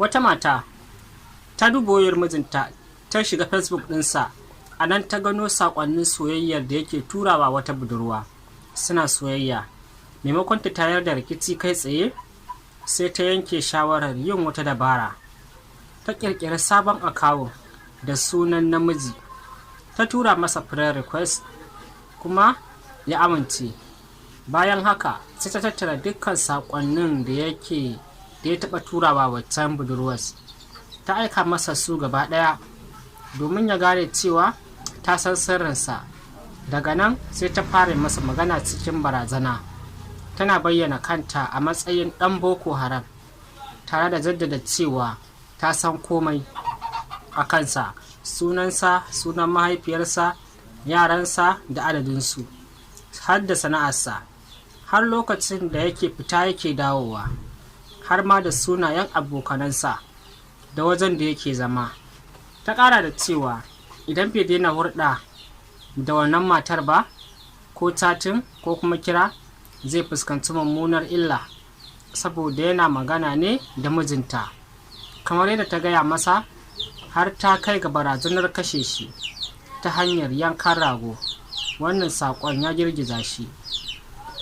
Wata mata ta duba wayar mijinta, ta shiga Facebook ɗinsa, a nan ta gano saƙonnin soyayyar da yake turawa wata budurwa. Suna soyayya. Maimakon ta tayar da rikici kai tsaye, sai ta yanke shawarar yin wata dabara. Ta ƙirƙiri sabon akawun da sunan namiji. Ta tura masa friend request kuma ya amince. Bayan haka sai ta tattara dukkan saƙonnin da ya taɓa turawa waccan budurwar. Ta aika masa su gaba ɗaya domin ya gane cewa ta san sirrinsa. Daga nan sai ta fara masa magana cikin barazana. Tana bayyana kanta a matsayin ɗan Boko Haram, tare da jaddada cewa ta san komai a kansa, sunansa, sunan mahaifiyarsa, yaransa da adadinsu, har da sana'arsa, har lokacin da yake fita yake dawowa, har ma da sunayen abokanansa da wajen da yake zama. Ta ƙara da cewa idan bai daina hurɗa da wannan matar ba, ko chatin ko kuma kira, zai fuskanci mummunar illa, saboda yana magana ne da mijinta. Kamar yadda ta gaya masa, har ta kai ga barazanar kashe shi ta hanyar yankan rago. Wannan saƙon ya girgiza shi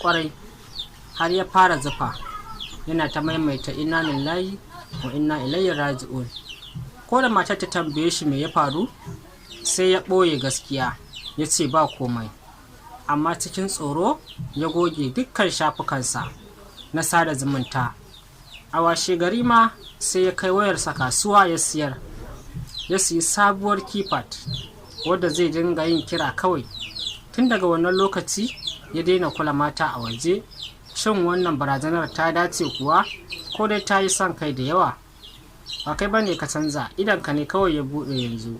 ƙwarai, har ya fara zufa, yana ta maimaita inna lillahi wa inna ilaihi raji'un. Ko da matar ta tambaye shi me ya faru, sai ya ɓoye gaskiya, ya ce ba komai, amma cikin tsoro ya goge dukkan shafukansa na sada zumunta. A washe gari ma sai ya kai wayarsa kasuwa ya siyar, ya siyi sabuwar keypad wadda zai dinga yin kira kawai. Tun daga wannan lokaci ya daina kula mata a waje. Shin wannan barazanar ta dace kuwa, ko dai ta yi son kai da yawa? Ba kai bane ka canza, idanka ne kawai ya buɗe yanzu.